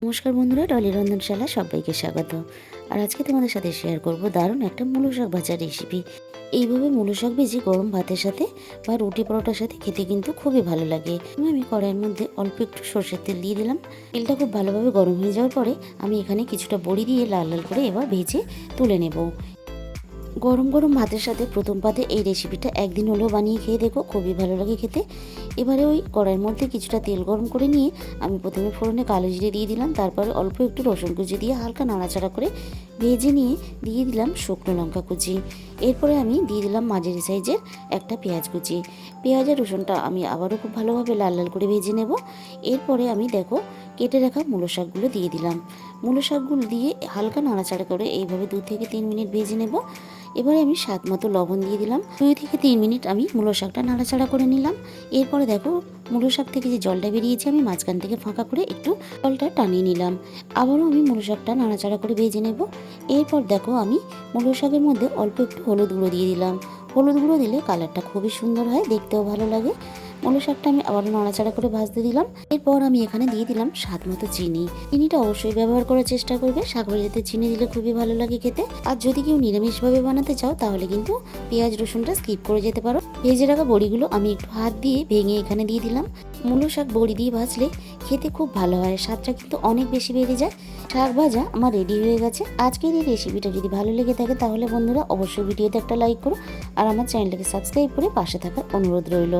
নমস্কার বন্ধুরা, ডলি রন্ধনশালা সবাইকে স্বাগত। আর আজকে তোমাদের সাথে শেয়ার করব দারুণ একটা মূলো শাক ভাজার রেসিপি। এইভাবে মূলো শাক ভেজে গরম ভাতের সাথে বা রুটি পরোটার সাথে খেতে কিন্তু খুবই ভালো লাগে। আমি কড়াইয়ের মধ্যে অল্প একটু সরষের তেল দিয়ে দিলাম। তেলটা খুব ভালোভাবে গরম হয়ে যাওয়ার পরে আমি এখানে কিছুটা বড়ি দিয়ে লাল লাল করে এবার ভেজে তুলে নেব। গরম গরম ভাতের সাথে প্রথম পাতে এই রেসিপিটা একদিন হলেও বানিয়ে খেয়ে দেখো, খুবই ভালো লাগে খেতে। এবারে ওই কড়াইয়ের মধ্যে কিছুটা তেল গরম করে নিয়ে আমি প্রথমে ফোড়নে কালো জিরে দিয়ে দিলাম, তারপরে অল্প একটু রসুন কুচি দিয়ে হালকা নাড়াচাড়া করে ভেজে নিয়ে দিয়ে দিলাম শুকনো লঙ্কা কুচি। এরপরে আমি দিয়ে দিলাম মাঝারি সাইজের একটা পেঁয়াজ কুচি। পেঁয়াজ আর রসুনটা আমি আবারও খুব ভালোভাবে লাল লাল করে ভেজে নেব। এরপরে আমি দেখো কেটে রাখা মূলো শাকগুলো দিয়ে দিলাম। মূলো শাকগুলো দিয়ে হালকা নাড়াচাড়া করে এইভাবে 2 থেকে 3 মিনিট ভেজে নেব। এবারে আমি স্বাদ মতো লবণ দিয়ে দিলাম। 2 থেকে 3 মিনিট আমি মূলো শাকটা নাড়াচাড়া করে নিলাম। এরপরে দেখো মূলো শাক থেকে যে জলটা বেরিয়েছে আমি মাঝখান থেকে ফাঁকা করে একটু জলটা টানিয়ে নিলাম। আবারও আমি মূলো শাকটা নাড়াচাড়া করে ভেজে নেব। এরপর দেখো আমি মূলো শাকের মধ্যে অল্প একটু হলুদ গুঁড়ো দিয়ে দিলাম। হলুদ গুঁড়ো দিলে কালারটা খুবই সুন্দর হয়, দেখতেও ভালো লাগে। মূলো শাকটা আমি আবারও নাড়াচাড়া করে ভাজতে দিলাম। এরপর আমি এখানে দিয়ে দিলাম স্বাদ মতো চিনি। চিনিটা অবশ্যই ব্যবহার করার চেষ্টা করবে, শাক ভাজিতে চিনি দিলে খুবই ভালো লাগে খেতে। আর যদি কেউ নিরামিষভাবে বানাতে চাও তাহলে কিন্তু পেঁয়াজ রসুনটা স্কিপ করে যেতে পারো। ভেজে রাখা বড়িগুলো আমি একটু হাত দিয়ে ভেঙে এখানে দিয়ে দিলাম। মূলো শাক বড়ি দিয়ে ভাজলে খেতে খুব ভালো হয়, স্বাদটা কিন্তু অনেক বেশি বেড়ে যায়। শাক ভাজা আমার রেডি হয়ে গেছে। আজকের এই রেসিপিটা যদি ভালো লেগে থাকে তাহলে বন্ধুরা অবশ্যই ভিডিওতে একটা লাইক করো আর আমার চ্যানেলটাকে সাবস্ক্রাইব করে পাশে থাকার অনুরোধ রইল।